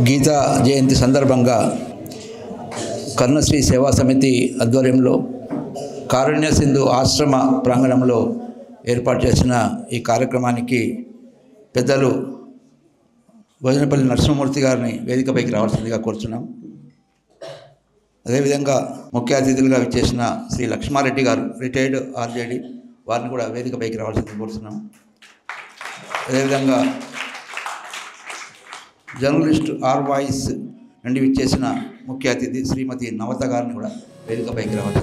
గీతా జయంతి సందర్భంగా కర్ణశ్రీ సేవా సమితి ఆధ్వర్యంలో కారుణ్య సింధు ఆశ్రమ ప్రాంగణంలో ఏర్పాటు చేసిన ఈ కార్యక్రమానికి పెద్దలు భోజనపల్లి నరసింహమూర్తి గారిని వేదికపైకి రావాల్సిందిగా కోరుచున్నాం. అదేవిధంగా ముఖ్య అతిథులుగా విచ్చేసిన శ్రీ లక్ష్మారెడ్డి గారు, రిటైర్డ్ ఆర్జేడీ, వారిని కూడా వేదికపైకి రావాల్సిందిగా కోరుతున్నాం. అదేవిధంగా జర్నలిస్ట్ ఆర్ వాయిస్ నుండి విచ్చేసిన ముఖ్య అతిథి శ్రీమతి నవత గారిని కూడా వేదికపైకి రావాలి.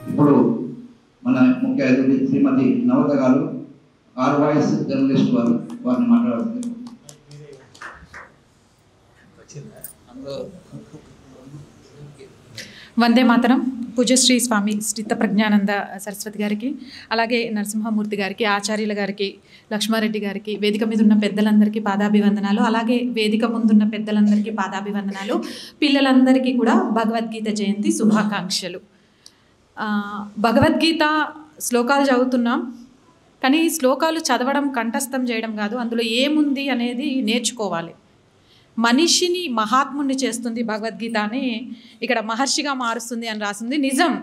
ఇప్పుడు మన ముఖ్య అతిథి శ్రీమతి నవత గారు, ఆర్ వాయిస్ జర్నలిస్ట్ వారిని మాట్లాడుతుంది. వందే మాతరం. పూజ్యశ్రీ స్వామి శ్రీత ప్రజ్ఞానంద సరస్వతి గారికి, అలాగే నరసింహమూర్తి గారికి, ఆచార్యుల గారికి, లక్ష్మారెడ్డి గారికి, వేదిక మీద ఉన్న పెద్దలందరికీ పాదాభివందనాలు, అలాగే వేదిక ముందున్న పెద్దలందరికీ పాదాభివందనాలు. పిల్లలందరికీ కూడా భగవద్గీత జయంతి శుభాకాంక్షలు. భగవద్గీత శ్లోకాలు చదువుతున్నాం, కానీ శ్లోకాలు చదవడం, కంఠస్థం చేయడం కాదు, అందులో ఏముంది అనేది నేర్చుకోవాలి. మనిషిని మహాత్ముని చేస్తుంది భగవద్గీత అని, ఇక్కడ మహర్షిగా మారుస్తుంది అని రాసింది. నిజం.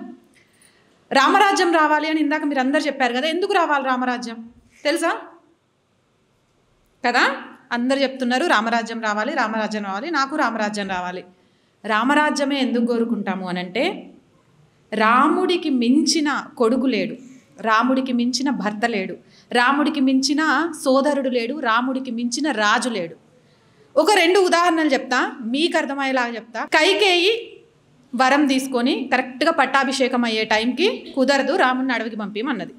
రామరాజ్యం రావాలి అని ఇందాక మీరు అందరు చెప్పారు కదా, ఎందుకు రావాలి రామరాజ్యం తెలుసా కదా? అందరు చెప్తున్నారు రామరాజ్యం రావాలి, రామరాజ్యం రావాలి, నాకు రామరాజ్యం రావాలి. రామరాజ్యమే ఎందుకు కోరుకుంటాము అనంటే, రాముడికి మించిన కొడుకు లేడు, రాముడికి మించిన భర్త లేడు, రాముడికి మించిన సోదరుడు లేడు, రాముడికి మించిన రాజు లేడు. ఒక 2 ఉదాహరణలు చెప్తా, మీకు అర్థమయ్యేలాగా చెప్తా. కైకేయి వరం తీసుకొని కరెక్ట్గా పట్టాభిషేకం అయ్యే టైంకి కుదరదు, రాముడిని అడవికి పంపిమన్నది.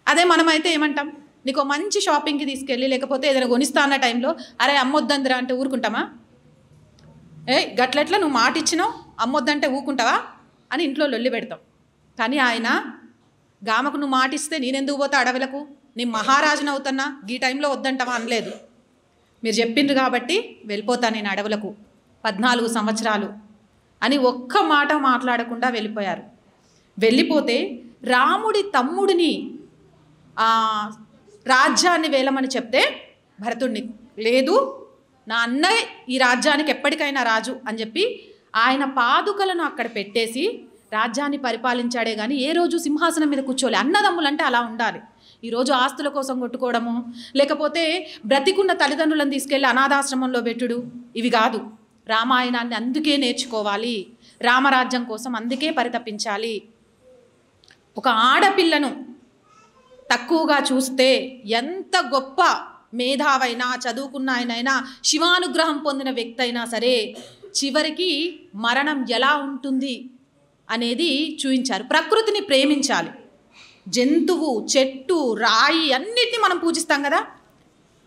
అదే మనమైతే ఏమంటాం? నీకు మంచి షాపింగ్కి తీసుకెళ్ళి, లేకపోతే ఏదైనా కొనిస్తా అన్న టైంలో అరే అమ్మొద్దందిరా అంటే ఊరుకుంటామా? గట్లెట్లా నువ్వు మాట ఇచ్చినావు, అమ్మొద్దంటే ఊరుకుంటావా అని ఇంట్లో లొల్లి పెడతాం. కానీ ఆయన గామకు నువ్వు మాటిస్తే నేనెందుకు పోతా అడవులకు, నీ మహారాజును అవుతున్నా, ఈ టైంలో వద్దంటావా అనలేదు. మీరు చెప్పిండ్రు కాబట్టి వెళ్ళిపోతాను నేను అడవులకు 14 సంవత్సరాలు అని ఒక్క మాట మాట్లాడకుండా వెళ్ళిపోయారు. వెళ్ళిపోతే రాముడి తమ్ముడిని రాజ్యాన్ని వేలమని చెప్తే భరతుడిని, లేదు నా అన్నయ్య ఈ రాజ్యానికి ఎప్పటికైనా రాజు అని చెప్పి ఆయన పాదుకలను అక్కడ పెట్టేసి రాజ్యాన్ని పరిపాలించాడే కానీ ఏ రోజు సింహాసనం మీద కూర్చోలే. అన్నదమ్ములంటే అలా ఉండాలి. ఈరోజు ఆస్తుల కోసం కొట్టుకోవడము, లేకపోతే బ్రతికున్న తల్లిదండ్రులను తీసుకెళ్ళి అనాథాశ్రమంలో పెట్టుడు, ఇవి కాదు. రామాయణాన్ని అందుకే నేర్చుకోవాలి, రామరాజ్యం కోసం అందుకే పరితపించాలి. ఒక ఆడపిల్లను తక్కువగా చూస్తే ఎంత గొప్ప మేధావైనా, చదువుకున్న ఆయనైనా, శివానుగ్రహం పొందిన వ్యక్తి అయినా సరే చివరికి మరణం ఎలా ఉంటుంది అనేది చూపించారు. ప్రకృతిని ప్రేమించాలి. జంతువు, చెట్టు, రాయి అన్నిటిని మనం పూజిస్తాం కదా.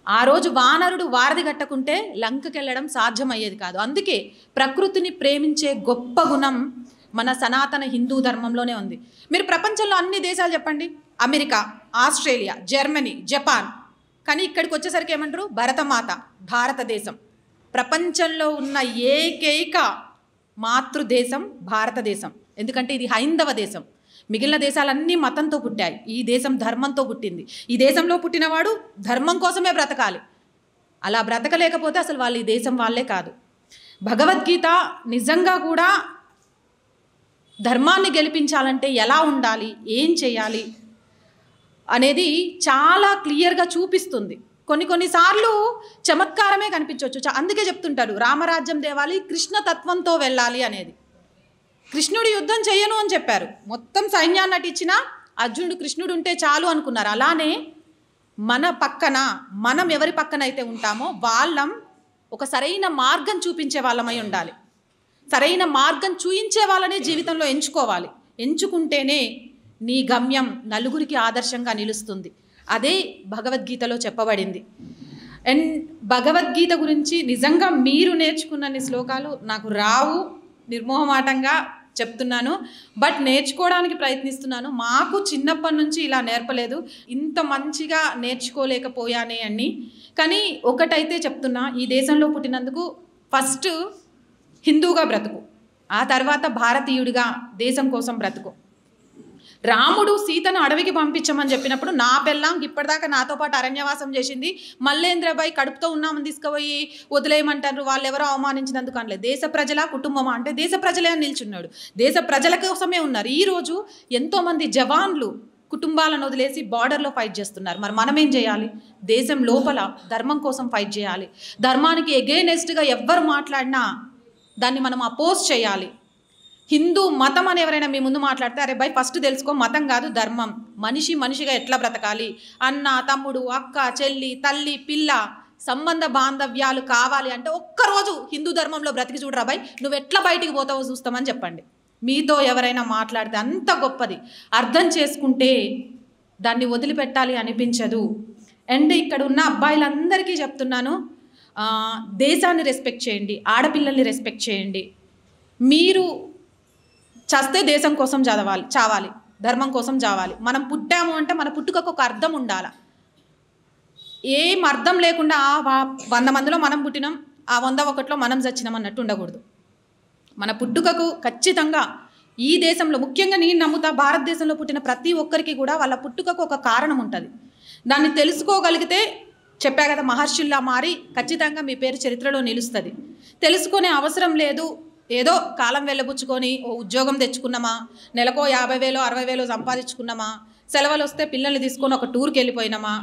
ఆ రోజు వానరుడు వారధి కట్టకుంటే లంకకి వెళ్ళడం సాధ్యమయ్యేది కాదు. అందుకే ప్రకృతిని ప్రేమించే గొప్ప గుణం మన సనాతన హిందూ ధర్మంలోనే ఉంది. మీరు ప్రపంచంలో అన్ని దేశాలు చెప్పండి, అమెరికా, ఆస్ట్రేలియా, జర్మనీ, జపాన్, కానీ ఇక్కడికి వచ్చేసరికి ఏమంటారు? భరతమాత, భారతదేశం. ప్రపంచంలో ఉన్న ఏకైక మాతృదేశం భారతదేశం. ఎందుకంటే ఇది హైందవ దేశం. మిగిలిన దేశాలన్నీ మతంతో పుట్టాయి, ఈ దేశం ధర్మంతో పుట్టింది. ఈ దేశంలో పుట్టినవాడు ధర్మం కోసమే బ్రతకాలి. అలా బ్రతకలేకపోతే అసలు వాళ్ళు ఈ దేశం వాళ్ళే కాదు. భగవద్గీత నిజంగా కూడా ధర్మాన్ని గెలిపించాలంటే ఎలా ఉండాలి, ఏం చేయాలి అనేది చాలా క్లియర్గా చూపిస్తుంది. కొన్నిసార్లు చమత్కారమే కనిపించవచ్చు. అందుకే చెప్తుంటారు రామరాజ్యం తేవాలి, కృష్ణతత్వంతో వెళ్ళాలి అనేది. కృష్ణుడు యుద్ధం చేయను అని చెప్పారు, మొత్తం సైన్యాన్ని నటించినా అర్జునుడు కృష్ణుడు ఉంటే చాలు అనుకున్నారు. అలానే మన పక్కన, మనం ఎవరి పక్కన అయితే ఉంటామో వాళ్ళం ఒక సరైన మార్గం చూపించే వాళ్ళమై ఉండాలి. సరైన మార్గం చూయించే వాళ్ళనే జీవితంలో ఎంచుకోవాలి. ఎంచుకుంటేనే నీ గమ్యం నలుగురికి ఆదర్శంగా నిలుస్తుంది. అదే భగవద్గీతలో చెప్పబడింది. అండ్ భగవద్గీత గురించి నిజంగా మీరు నేర్చుకున్నన్ని శ్లోకాలు నాకు రావు. నిర్మోహమాటంగా చెప్తున్నాను. బట్ నేర్చుకోవడానికి ప్రయత్నిస్తున్నాను. మాకు చిన్నప్పటి నుంచి ఇలా నేర్పలేదు, ఇంత మంచిగా నేర్చుకోలేకపోయానే అని. కానీ ఒకటైతే చెప్తున్నా, ఈ దేశంలో పుట్టినందుకు ఫస్ట్ హిందూగా బ్రతుకు, ఆ తర్వాత భారతీయుడిగా దేశం కోసం బ్రతుకు. రాముడు సీతను అడవికి పంపించమని చెప్పినప్పుడు నా పెళ్ళాం ఇప్పటిదాకా నాతో పాటు అరణ్యవాసం చేసింది, మల్లేంద్రబాయి కడుపుతో ఉన్నామని తీసుకుపోయి వదిలేయమంటారు, వాళ్ళు ఎవరో అవమానించినందుకు అనలేదు. దేశ ప్రజల కుటుంబమా అంటే దేశ ప్రజలే అని నిల్చున్నాడు. దేశ ప్రజల కోసమే ఉన్నారు. ఈరోజు ఎంతోమంది జవాన్లు కుటుంబాలను వదిలేసి బార్డర్లో ఫైట్ చేస్తున్నారు. మరి మనం ఏం చేయాలి? దేశం లోపల ధర్మం కోసం ఫైట్ చేయాలి. ధర్మానికి ఎగెయినెస్ట్గా ఎవ్వరు మాట్లాడినా దాన్ని మనం అపోజ్ చేయాలి. హిందూ మతం అని ఎవరైనా మీ ముందు మాట్లాడితే, అరే బై ఫస్ట్ తెలుసుకో, మతం కాదు ధర్మం. మనిషి మనిషిగా ఎట్లా బ్రతకాలి, అన్న తమ్ముడు అక్క చెల్లి తల్లి పిల్ల సంబంధ బాంధవ్యాలు కావాలి అంటే ఒక్కరోజు హిందూ ధర్మంలో బ్రతికి చూడరా బై, నువ్వు ఎట్లా బయటికి పోతావో చూస్తామని చెప్పండి. మీతో ఎవరైనా మాట్లాడితే అంత గొప్పది, అర్థం చేసుకుంటే దాన్ని వదిలిపెట్టాలి అనిపించదు. అండ్ ఇక్కడ ఉన్న అబ్బాయిలందరికీ చెప్తున్నాను, దేశాన్ని రెస్పెక్ట్ చేయండి, ఆడపిల్లల్ని రెస్పెక్ట్ చేయండి. మీరు చస్తే దేశం కోసం చావాలి, ధర్మం కోసం చావాలి. మనం పుట్టాము అంటే మన పుట్టుకకు ఒక అర్థం ఉండాలి. ఏం అర్థం లేకుండా 100 మందిలో మనం పుట్టినాం, ఆ 101లో మనం చచ్చినాం అన్నట్టు ఉండకూడదు. మన పుట్టుకకు ఖచ్చితంగా ఈ దేశంలో, ముఖ్యంగా నేను నమ్ముతా, భారతదేశంలో పుట్టిన ప్రతి ఒక్కరికి కూడా వాళ్ళ పుట్టుకకు ఒక కారణం ఉంటుంది. దాన్ని తెలుసుకోగలిగితే, చెప్పా కదా, మహర్షుల్లా మారి ఖచ్చితంగా మీ పేరు చరిత్రలో నిలుస్తుంది. తెలుసుకునే అవసరం లేదు. ఏదో కాలం వెళ్ళబుచ్చుకొని ఓ ఉద్యోగం తెచ్చుకున్నామా, నెలకో 50,000 60,000 సంపాదించుకున్నామా, సెలవులు వస్తే పిల్లల్ని తీసుకొని ఒక టూర్కి వెళ్ళిపోయినామా,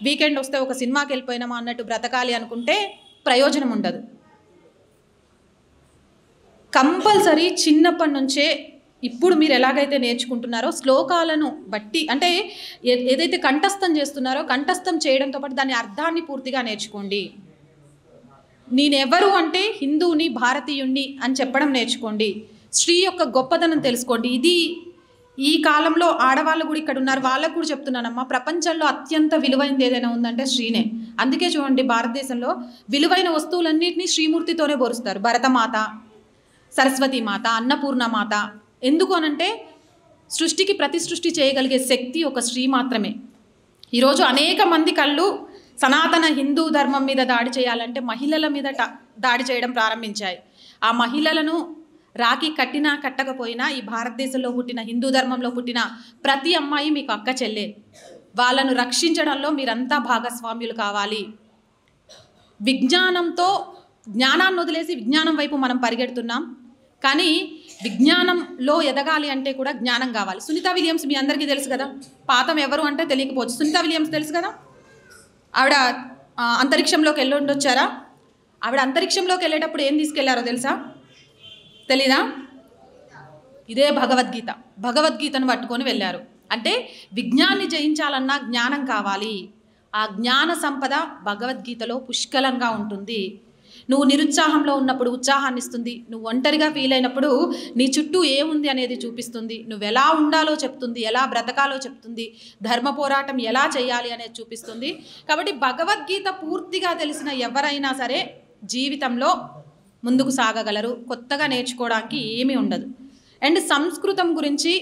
వీకెండ్ వస్తే ఒక సినిమాకి వెళ్ళిపోయినామా అన్నట్టు బ్రతకాలి అనుకుంటే ప్రయోజనం ఉండదు. కంపల్సరీ చిన్నప్పటి నుంచే ఇప్పుడు మీరు ఎలాగైతే నేర్చుకుంటున్నారో శ్లోకాలను బట్టి, అంటే ఏదైతే కంఠస్థం చేస్తున్నారో కంఠస్థం చేయడంతో పాటు దాని అర్థాన్ని పూర్తిగా నేర్చుకోండి. నేనెవరు అంటే హిందువుని, భారతీయుణ్ణి అని చెప్పడం నేర్చుకోండి. స్త్రీ యొక్క గొప్పతనం తెలుసుకోండి. ఇది ఈ కాలంలో ఆడవాళ్ళు కూడా ఇక్కడ ఉన్నారు, వాళ్ళకు కూడా చెప్తున్నానమ్మా, ప్రపంచంలో అత్యంత విలువైనది ఏదైనా ఉందంటే స్త్రీనే. అందుకే చూడండి, భారతదేశంలో విలువైన వస్తువులన్నింటినీ శ్రీమూర్తితోనే పోరుస్తారు. భరతమాత, సరస్వతీమాత, అన్నపూర్ణమాత. ఎందుకు అనంటే సృష్టికి ప్రతిసృష్టి చేయగలిగే శక్తి ఒక స్త్రీ మాత్రమే. ఈరోజు అనేక మంది కళ్ళు సనాతన హిందూ ధర్మం మీద దాడి చేయాలంటే మహిళల మీద దాడి చేయడం ప్రారంభించాయి. ఆ మహిళలను రాఖీ కట్టినా కట్టకపోయినా ఈ భారతదేశంలో పుట్టిన, హిందూ ధర్మంలో పుట్టిన ప్రతి అమ్మాయి మీకు అక్క చెల్లె. వాళ్ళను రక్షించడంలో మీరంతా భాగస్వామ్యులు కావాలి. విజ్ఞానంతో, జ్ఞానాన్ని వదిలేసి విజ్ఞానం వైపు మనం పరిగెడుతున్నాం. కానీ విజ్ఞానంలో ఎదగాలి అంటే కూడా జ్ఞానం కావాలి. సునీత విలియమ్స్ మీ అందరికీ తెలుసు కదా, పాతం ఎవరు అంటే తెలియకపోవచ్చు. సునీత విలియమ్స్ తెలుసు కదా, ఆవిడ అంతరిక్షంలోకి వెళ్ళి ఉండొచ్చారా? ఆవిడ అంతరిక్షంలోకి వెళ్ళేటప్పుడు ఏం తీసుకెళ్లారో తెలుసా? తెలీదా? ఇదే భగవద్గీతను పట్టుకొని వెళ్ళారు. అంటే విజ్ఞాన్ని జయించాలన్నా జ్ఞానం కావాలి. ఆ జ్ఞాన సంపద భగవద్గీతలో పుష్కలంగా ఉంటుంది. నువ్వు నిరుత్సాహంలో ఉన్నప్పుడు ఉత్సాహాన్ని ఇస్తుంది. నువ్వు ఒంటరిగా ఫీల్ అయినప్పుడు నీ చుట్టూ ఏముంది అనేది చూపిస్తుంది. నువ్వు ఎలా ఉండాలో చెప్తుంది, ఎలా బ్రతకాలో చెప్తుంది, ధర్మ పోరాటం ఎలా చేయాలి అనేది చూపిస్తుంది. కాబట్టి భగవద్గీత పూర్తిగా తెలిసిన ఎవరైనా సరే జీవితంలో ముందుకు సాగగలరు. కొత్తగా నేర్చుకోవడానికి ఏమీ ఉండదు. అండ్ సంస్కృతం గురించి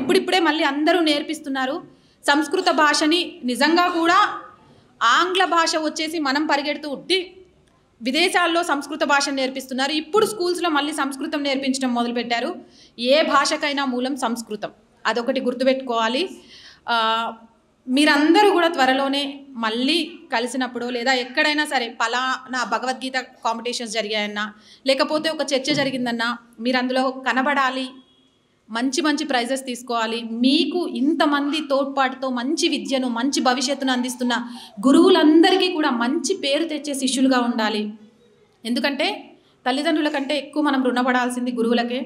ఇప్పుడిప్పుడే మళ్ళీ అందరూ నేర్పిస్తున్నారు. సంస్కృత భాషని నిజంగా కూడా ఆంగ్ల భాష వచ్చేసి మనం పరిగెడుతూ ఉట్టి విదేశాల్లో సంస్కృత భాషను నేర్పిస్తున్నారు. ఇప్పుడు స్కూల్స్లో మళ్ళీ సంస్కృతం నేర్పించడం మొదలుపెట్టారు. ఏ భాషకైనా మూలం సంస్కృతం, అదొకటి గుర్తుపెట్టుకోవాలి. మీరందరూ కూడా త్వరలోనే మళ్ళీ కలిసినప్పుడు లేదా ఎక్కడైనా సరే పలానా భగవద్గీత కాంపిటీషన్స్ జరిగాయన్నా, లేకపోతే ఒక చర్చ జరిగిందన్నా మీరు అందులో కనబడాలి, మంచి మంచి ప్రైజెస్ తీసుకోవాలి. మీకు ఇంతమంది తోడ్పాటుతో మంచి విద్యను, మంచి భవిష్యత్తును అందిస్తున్న గురువులందరికీ కూడా మంచి పేరు తెచ్చే శిష్యులుగా ఉండాలి. ఎందుకంటే తల్లిదండ్రుల కంటే ఎక్కువ మనం రుణపడాల్సింది గురువులకే.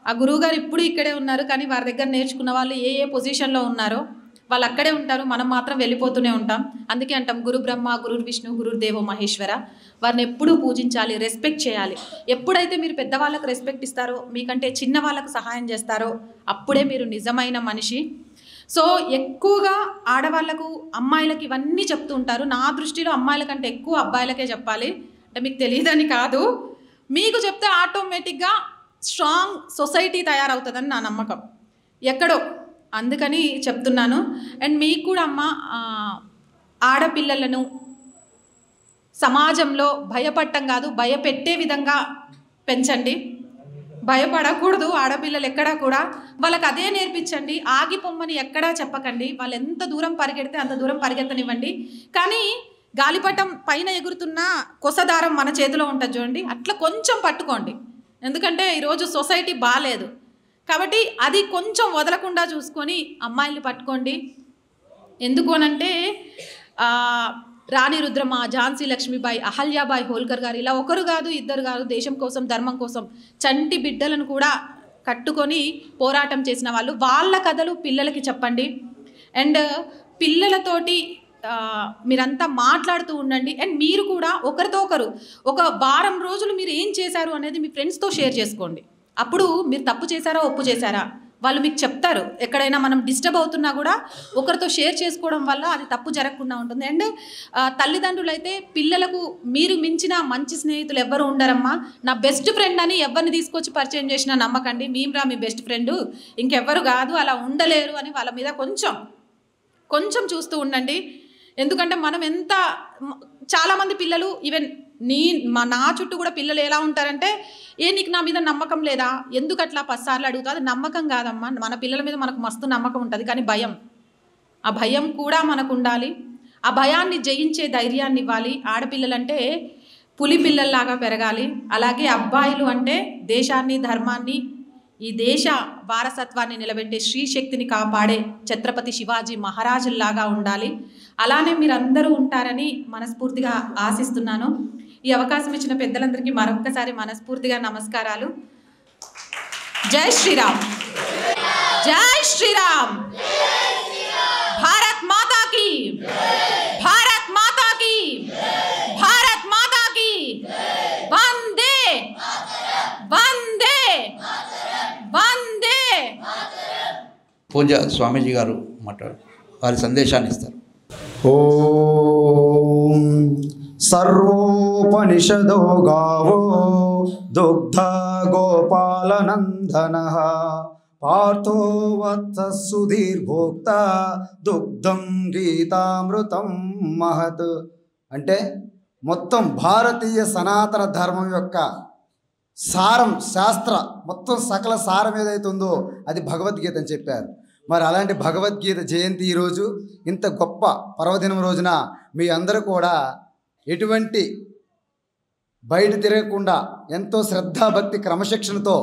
ఆ గురువుగారు ఇప్పుడు ఇక్కడే ఉన్నారు, కానీ వారి దగ్గర నేర్చుకున్న వాళ్ళు ఏ పొజిషన్లో ఉన్నారో వాళ్ళు అక్కడే ఉంటారు, మనం మాత్రం వెళ్ళిపోతూనే ఉంటాం. అందుకే అంటాం గురు బ్రహ్మ, గురు విష్ణు, గురుదేవో మహేశ్వర. వారిని ఎప్పుడూ పూజించాలి, రెస్పెక్ట్ చేయాలి. ఎప్పుడైతే మీరు పెద్దవాళ్ళకు రెస్పెక్ట్ ఇస్తారో, మీకంటే చిన్న వాళ్ళకు సహాయం చేస్తారో అప్పుడే మీరు నిజమైన మనిషి. సో ఎక్కువగా ఆడవాళ్లకు, అమ్మాయిలకు ఇవన్నీ చెప్తూ ఉంటారు. నా దృష్టిలో అమ్మాయిల కంటే ఎక్కువ అబ్బాయిలకే చెప్పాలి. అంటే మీకు తెలియదని కాదు, మీకు చెప్తే ఆటోమేటిక్గా స్ట్రాంగ్ సొసైటీ తయారవుతుందని నా నమ్మకం ఎక్కడో. అందుకని చెప్తున్నాను. అండ్ మీకు కూడా అమ్మ, ఆడపిల్లలను సమాజంలో భయపడటం కాదు, భయపెట్టే విధంగా పెంచండి. భయపడకూడదు ఆడపిల్లలు ఎక్కడా కూడా. వాళ్ళకి అదే నేర్పించండి. ఆగిపోమ్మని ఎక్కడా చెప్పకండి. వాళ్ళు ఎంత దూరం పరిగెడితే అంత దూరం పరిగెత్తనివ్వండి. కానీ గాలిపటం పైన ఎగురుతున్న కొసదారం మన చేతిలో ఉంటుంది చూడండి, అట్లా కొంచెం పట్టుకోండి. ఎందుకంటే ఈరోజు సొసైటీ బాగాలేదు కాబట్టి అది కొంచెం వదలకుండా చూసుకొని అమ్మాయిల్ని పట్టుకోండి. ఎందుకు అనంటే రాణి రుద్రమ, ఝాన్సీ లక్ష్మీబాయి, అహల్యాబాయి హోల్కర్ గారు ఇలా ఒకరు కాదు ఇద్దరు కాదు దేశం కోసం ధర్మం కోసం చంటి బిడ్డలను కూడా కట్టుకొని పోరాటం చేసిన వాళ్ళు. వాళ్ళ కథలు పిల్లలకి చెప్పండి. అండ్ పిల్లలతోటి మీరంతా మాట్లాడుతూ ఉండండి. అండ్ మీరు కూడా ఒకరితో ఒకరు ఒక వారం రోజులు మీరు ఏం చేశారు అనేది మీ ఫ్రెండ్స్తో షేర్ చేసుకోండి. అప్పుడు మీరు తప్పు చేశారా ఒప్పు చేశారా వాళ్ళు మీకు చెప్తారు. ఎక్కడైనా మనం డిస్టర్బ్ అవుతున్నా కూడా ఒకరితో షేర్ చేసుకోవడం వల్ల అది తప్పు జరగకుండా ఉంటుంది. అండ్ తల్లిదండ్రులు అయితే పిల్లలకు మీరు మించిన మంచి స్నేహితులు ఎవ్వరు ఉండరమ్మా. నా బెస్ట్ ఫ్రెండ్ అని ఎవరిని తీసుకొచ్చి పరిచయం చేసినా నమ్మకండి. మేమ్రా మీ బెస్ట్ ఫ్రెండ్, ఇంకెవ్వరు కాదు, అలా ఉండలేరు అని వాళ్ళ మీద కొంచెం చూస్తూ ఉండండి. ఎందుకంటే మనం చాలామంది పిల్లలు ఈవెన్ నా చుట్టూ కూడా పిల్లలు ఎలా ఉంటారంటే, నీకు నా మీద నమ్మకం లేదా, ఎందుకు అట్లా 10 సార్లు అడుగుతా. అది నమ్మకం కాదమ్మా. మన పిల్లల మీద మనకు మస్తు నమ్మకం ఉంటుంది, కానీ ఆ భయం కూడా మనకు ఉండాలి. ఆ భయాన్ని జయించే ధైర్యాన్ని ఇవ్వాలి. ఆడపిల్లలంటే పులి పిల్లల్లాగా పెరగాలి. అలాగే అబ్బాయిలు అంటే దేశాన్ని, ధర్మాన్ని, ఈ దేశ వారసత్వాన్ని నిలబెట్టే శ్రీశక్తిని కాపాడే ఛత్రపతి శివాజీ మహారాజుల్లాగా ఉండాలి. అలానే మీరందరూ ఉంటారని మనస్ఫూర్తిగా ఆశిస్తున్నాను. ఈ అవకాశం ఇచ్చిన పెద్దలందరికీ మరొక్కసారి మనస్ఫూర్తిగా నమస్కారాలు. జై శ్రీరామ్, జై శ్రీరామ్. భారత్ మాతా కీ, భారత్ మాతా కీ, భారత్ మాతా కీ. వందే వందే వందే. పూజ్య స్వామీజీ గారు వారి సందేశాన్ని ఇస్తారు. ఓం సర్వోపనిషదో గావో దుగ్ధ గోపాలనందనః పార్థో వత్స సుధీర్భోక్త దుగ్ధం గీతామృతం మహత్. అంటే మొత్తం భారతీయ సనాతన ధర్మం యొక్క సారం, శాస్త్ర మొత్తం సకల సారం ఏదైతే ఉందో అది భగవద్గీత అని చెప్పారు. మరి అలాంటి భగవద్గీత జయంతి ఈరోజు ఇంత గొప్ప పర్వదినం రోజున మీ అందరూ కూడా ఎటువంటి బయట తిరగకుండా ఎంతో శ్రద్ధాభక్తి క్రమశిక్షణతో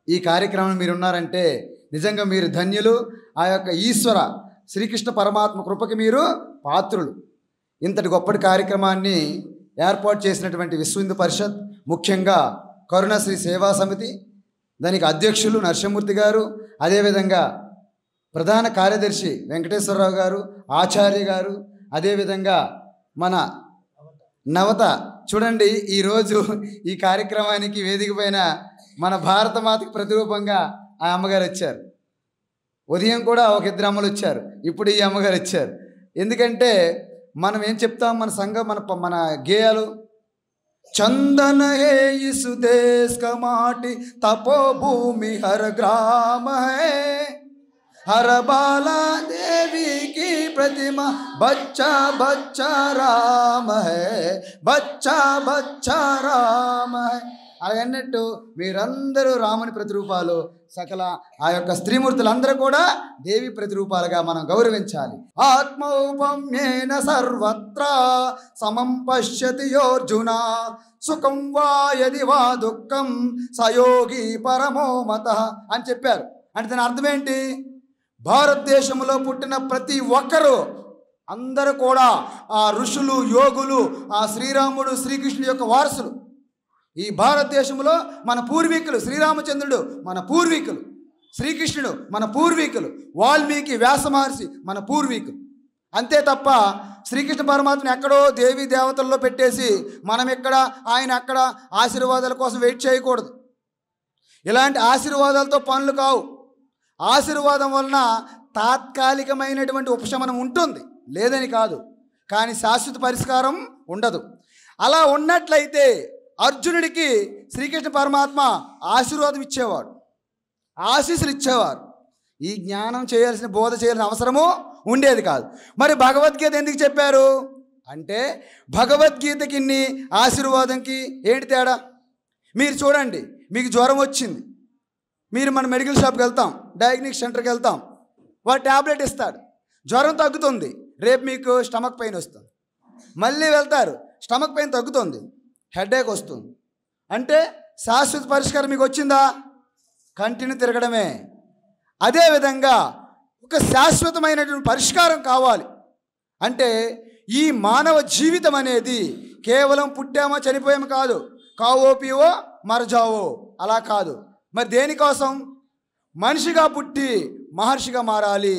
ఈ కార్యక్రమం మీరు ఉన్నారంటే నిజంగా మీరు ధన్యులు. ఆ యొక్క ఈశ్వర శ్రీకృష్ణ పరమాత్మ కృపకి మీరు పాత్రులు. ఇంతటి గొప్పటి కార్యక్రమాన్ని ఏర్పాటు చేసినటువంటి విశ్వ హిందూ పరిషత్, ముఖ్యంగా కరుణశ్రీ సేవా సమితి, దానికి అధ్యక్షులు నరసింహమూర్తి గారు, అదేవిధంగా ప్రధాన కార్యదర్శి వెంకటేశ్వరరావు గారు, ఆచార్య గారు, అదేవిధంగా మన నవత. చూడండి, ఈరోజు ఈ కార్యక్రమానికి వేదిక పైన మన భారతమాతకి ప్రతిరూపంగా ఆ అమ్మగారు వచ్చారు. ఉదయం కూడా ఒక 2 అమ్మలు వచ్చారు, ఇప్పుడు ఈ అమ్మగారు వచ్చారు. ఎందుకంటే మనం ఏం చెప్తాం, మన సంఘం మన గేయాలు चंदन है इस देश का माटी, तपोभूमि हर ग्राम है, हर बाला देवी की प्रतिमा, बच्चा बच्चा राम है, बच्चा बच्चा राम है. అలాగన్నట్టు మీరందరూ రాముని ప్రతిరూపాలు, సకల ఆ యొక్క స్త్రీమూర్తులందరూ కూడా దేవి ప్రతిరూపాలుగా మనం గౌరవించాలి. ఆత్మౌపమ్యేన సర్వత్ర సమం పశ్యతి యోర్జున, సుఖం వా యది వా దుఃఖం సయోగి పరమో మతః అని చెప్పారు. అంటే దాని అర్థం ఏంటి? భారతదేశంలో పుట్టిన ప్రతి ఒక్కరూ అందరూ కూడా ఆ ఋషులు, యోగులు, ఆ శ్రీరాముడు శ్రీకృష్ణుడి యొక్క వారసులు. ఈ భారతదేశంలో మన పూర్వీకులు, శ్రీరామచంద్రుడు మన పూర్వీకులు, శ్రీకృష్ణుడు మన పూర్వీకులు, వాల్మీకి, వ్యాస మహర్షి మన పూర్వీకులు. అంతే తప్ప శ్రీకృష్ణ పరమాత్మని ఎక్కడో దేవీ దేవతల్లో పెట్టేసి మనం ఎక్కడ ఆయన అక్కడ ఆశీర్వాదాల కోసం వెయిట్ చేయకూడదు. ఇలాంటి ఆశీర్వాదాలతో పనులు కావు. ఆశీర్వాదం వలన తాత్కాలికమైనటువంటి ఉపశమనం ఉంటుంది, లేదని కాదు, కానీ శాశ్వత పరిష్కారం ఉండదు. అలా ఉన్నట్లయితే అర్జునుడికి శ్రీకృష్ణ పరమాత్మ ఆశీర్వాదం ఇచ్చేవాడు, ఆశీస్సులు ఇచ్చేవారు. ఈ జ్ఞానం చేయాల్సిన బోధ చేయాల్సిన అవసరము ఉండేది కాదు. మరి భగవద్గీత ఎందుకు చెప్పారు అంటే భగవద్గీతకి ఆశీర్వాదంకి ఏంటి తేడా? మీరు చూడండి, మీకు జ్వరం వచ్చింది, మీరు మన మెడికల్ షాప్కి వెళ్తాం, డయాగ్నోస్టిక్ సెంటర్కి వెళ్తాం, వాడు ట్యాబ్లెట్ ఇస్తాడు, జ్వరం తగ్గుతుంది, రేపు మీకు స్టమక్ పెయిన్ వస్తుంది. మళ్ళీ వెళ్తారు, స్టమక్ పెయిన్ తగ్గుతుంది, హెడేక్ వస్తుంది. అంటే శాశ్వత పరిష్కారం మీకు వచ్చిందా? కంటిన్యూ తిరగడమే. అదేవిధంగా ఒక శాశ్వతమైనటువంటి పరిష్కారం కావాలి అంటే ఈ మానవ జీవితం అనేది కేవలం పుట్టామో చనిపోయామో కాదు, కావో పీవో మరజావో అలా కాదు. మరి దేనికోసం? మనిషిగా పుట్టి మహర్షిగా మారాలి,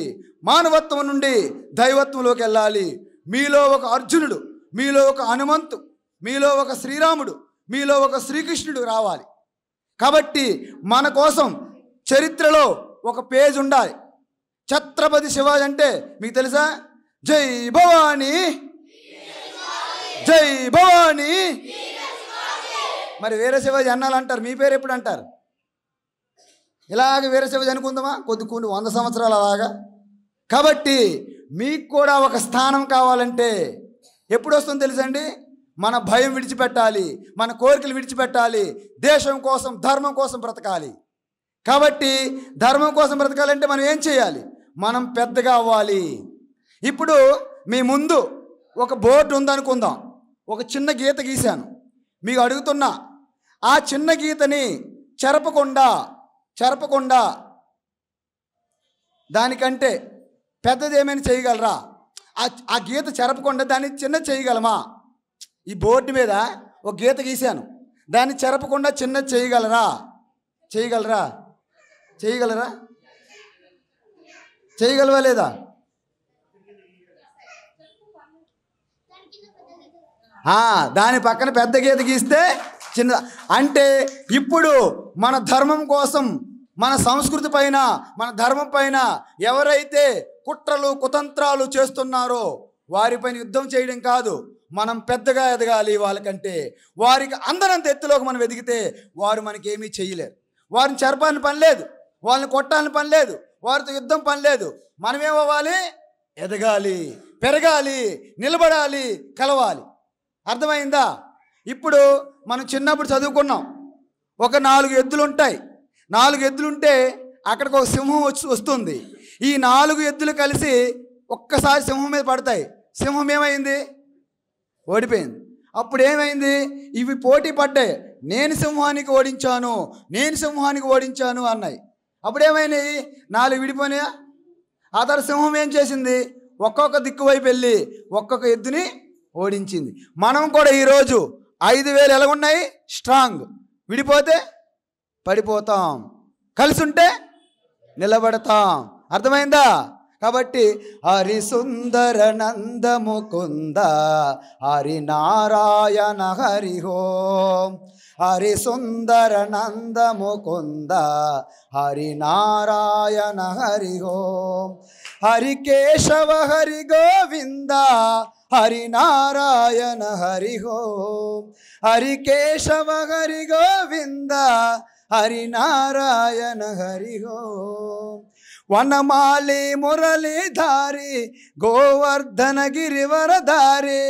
మానవత్వం నుండి దైవత్వంలోకి వెళ్ళాలి. మీలో ఒక అర్జునుడు, మీలో ఒక హనుమంతు, మీలో ఒక శ్రీరాముడు, మీలో ఒక శ్రీకృష్ణుడు రావాలి. కాబట్టి మన కోసం చరిత్రలో ఒక పేజ్ ఉండాలి. ఛత్రపతి శివాజీ అంటే మీకు తెలుసా? జై భవానీ, జై భవానీ. మరి వీర శివాజీ అన్నాలంటారు, మీ పేరు ఎప్పుడు అంటారు? ఇలాగ వీర శివాజీ అనుకుందామా? కొన్ని 100 సంవత్సరాలు అలాగా. కాబట్టి మీకు కూడా ఒక స్థానం కావాలంటే ఎప్పుడు వస్తుందో తెలుసండి? మన భయం విడిచిపెట్టాలి, మన కోరికలు విడిచిపెట్టాలి, దేశం కోసం ధర్మం కోసం బ్రతకాలి. కాబట్టి ధర్మం కోసం బ్రతకాలంటే మనం ఏం చేయాలి? మనం పెద్దగా అవ్వాలి. ఇప్పుడు మీ ముందు ఒక బోర్డు ఉందనుకుందాం, ఒక చిన్న గీత గీశాను, మీకు అడుగుతున్నా ఆ చిన్న గీతని చెరపకుండా దానికంటే పెద్దది ఏమైనా చేయగలరా? ఆ గీత చెరపకుండా దాన్ని చిన్న చేయగలమా? ఈ బోర్డు మీద ఒక గీత గీశాను, దాన్ని చెరపకుండా చిన్న చేయగలరా? చేయగలవా లేదా? దాని పక్కన పెద్ద గీత గీస్తే చిన్న. అంటే ఇప్పుడు మన ధర్మం కోసం, మన సంస్కృతి పైన, మన ధర్మం పైన ఎవరైతే కుట్రలు కుతంత్రాలు చేస్తున్నారో వారిపైన యుద్ధం చేయడం కాదు, మనం పెద్దగా ఎదగాలి. వాళ్ళకంటే వారికి అందరంత ఎత్తులోకి మనం ఎదిగితే వారు మనకేమీ చేయలేరు. వారిని చెరపాలని పని లేదు, వాళ్ళని కొట్టాలని పని లేదు, వారితో యుద్ధం పని లేదు. మనమేమవ్వాలి? ఎదగాలి, పెరగాలి, నిలబడాలి, కలవాలి. అర్థమైందా? ఇప్పుడు మనం చిన్నప్పుడు చదువుకున్నాం, ఒక 4 ఎద్దులు ఉంటాయి. 4 ఎద్దులుంటే అక్కడికి ఒక సింహం వస్తుంది. ఈ 4 ఎద్దులు కలిసి ఒక్కసారి సింహం మీద పడతాయి. సింహం ఏమైంది? ఓడిపోయింది. అప్పుడు ఏమైంది? ఇవి పోటీ పడ్డాయి, నేను సింహానికి ఓడించాను అన్నాయి. అప్పుడు ఏమైనాయి? 4 విడిపోయినాయా? ఆ తర్వాత సింహం ఏం చేసింది? ఒక్కొక్క దిక్కు వైపు వెళ్ళి ఒక్కొక్క ఎద్దుని ఓడించింది. మనం కూడా ఈరోజు 5,000 ఎలాగున్నాయి? స్ట్రాంగ్. విడిపోతే పడిపోతాం, కలిసి ఉంటే నిలబడతాం. అర్థమైందా? కాబట్టి హరి సుందర నంద ముకుంద హరి నారాయణ హరి ఓం. హరి సుందర నంద ముకుంద హరి నారాయణ హరి ఓం. హరి కేశవ హరి గోవింద హరి నారాయణ హరి ఓం. హరి కేశవ హరి గోవింద హరి నారాయణ హరి ఓం. వనమాలి మురళీధారి గోవర్ధన గిరివరధారి.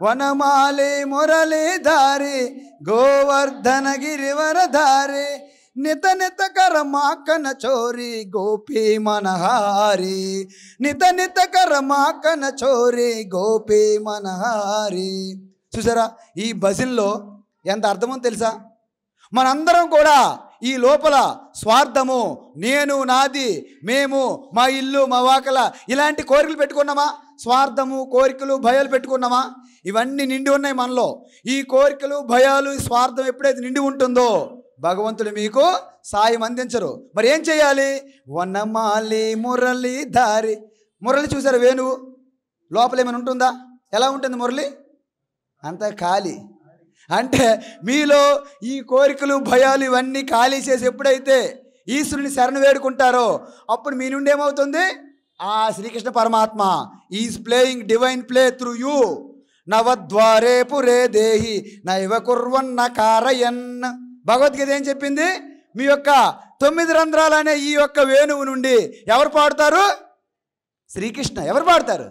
వనమాలి మురళీధారి గోవర్ధన గిరివరధారి. నిత నిత కరమాకన చోరి గోపీ మనహారి. నిత నిత కరమాకన చోరి గోపీ మనహారి. చూసారా ఈ భజన్లో ఎంత అర్థమో తెలుసా? మనందరం కూడా ఈ లోపల స్వార్థము, నేను, నాది, మేము, మా ఇల్లు, మా వాకల ఇలాంటి కోరికలు పెట్టుకున్నామా? స్వార్థము, కోరికలు, భయాలు పెట్టుకున్నామా? ఇవన్నీ నిండి ఉన్నాయి మనలో. ఈ కోరికలు, భయాలు, స్వార్థం ఎప్పుడైతే నిండి ఉంటుందో భగవంతుడు మీకు సాయం అందించరు. మరి ఏం చేయాలి? వనమాలి మురళి ధారి. మురళి చూసారు వేణువు లోపల ఏమైనా ఉంటుందా? ఎలా ఉంటుంది మురళి? అంతా ఖాళీ. అంటే మీలో ఈ కోరికలు, భయాలు ఇవన్నీ ఖాళీ చేసి ఎప్పుడైతే ఈశ్వరుని శరణు వేడుకుంటారో అప్పుడు మీ నుండి ఏమవుతుంది? ఆ శ్రీకృష్ణ పరమాత్మ is playing divine play through you. నవద్వారే పురే దేహి నైవ కుర్వన్న కారయన్. భగవద్గీత ఏం చెప్పింది? మీ యొక్క 9 రంధ్రాలు అనే ఈ యొక్క వేణువు నుండి ఎవరు పాడుతారు? శ్రీకృష్ణ. ఎవరు పాడతారు?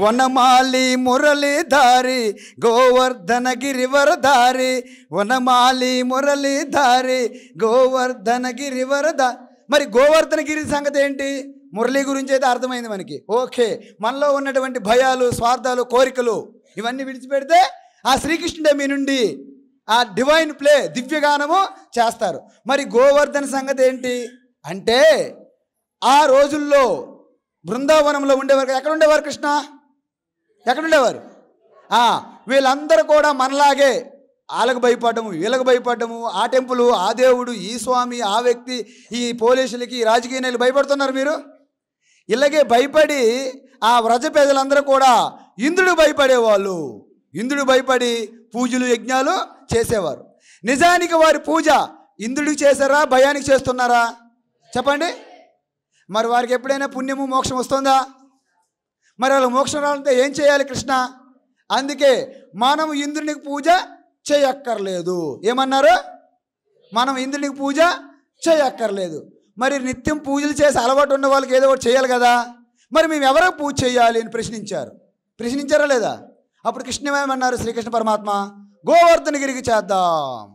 వనమాలి మురళీధారి గోవర్ధన గిరివరధారి, వనమాలి మురళీధారి గోవర్ధన గిరివరధారి. మరి గోవర్ధన గిరి సంగతి ఏంటి? మురళి గురించి అయితే అర్థమైంది మనకి. ఓకే, మనలో ఉన్నటువంటి భయాలు, స్వార్థాలు, కోరికలు ఇవన్నీ విడిచిపెడితే ఆ శ్రీకృష్ణుడే మీ నుండి ఆ డివైన్ ప్లే, దివ్యగానము చేస్తారు. మరి గోవర్ధన సంగతి ఏంటి అంటే, ఆ రోజుల్లో బృందావనంలో ఉండేవారు. ఎక్కడ ఉండేవారు కృష్ణ? ఎక్కడ ఉండేవారు? వీళ్ళందరూ కూడా మనలాగే వాళ్ళకు భయపడ్డము, వీళ్ళకు భయపడ్డము. ఆ టెంపుల్, ఆ దేవుడు, ఈ స్వామి, ఆ వ్యక్తి, ఈ పోలీసులకి, ఈ రాజకీయ నాయకులు భయపడుతున్నారు మీరు. ఇలాగే భయపడి ఆ వ్రజ ప్రజలందరూ కూడా ఇంద్రుడు భయపడేవాళ్ళు. ఇంద్రుడు భయపడి పూజలు, యజ్ఞాలు చేసేవారు. నిజానికి వారి పూజ ఇంద్రుడికి చేశారా, భయానికి చేస్తున్నారా? చెప్పండి. మరి వారికి ఎప్పుడైనా పుణ్యము, మోక్షం వస్తుందా? మరి వాళ్ళకి మోక్షం రావాలంటే ఏం చేయాలి కృష్ణ? అందుకే మనం ఇంద్రునికి పూజ చేయక్కర్లేదు. ఏమన్నారు? మనం ఇంద్రునికి పూజ చేయక్కర్లేదు. మరి నిత్యం పూజలు చేసి అలవాటు ఉన్న వాళ్ళకి ఏదో ఒకటి చేయాలి కదా. మరి మేము ఎవరికి పూజ చేయాలి అని ప్రశ్నించారు. ప్రశ్నించారా లేదా? అప్పుడు కృష్ణమేమన్నారు? శ్రీకృష్ణ పరమాత్మ, గోవర్ధనగిరికి చేద్దాం.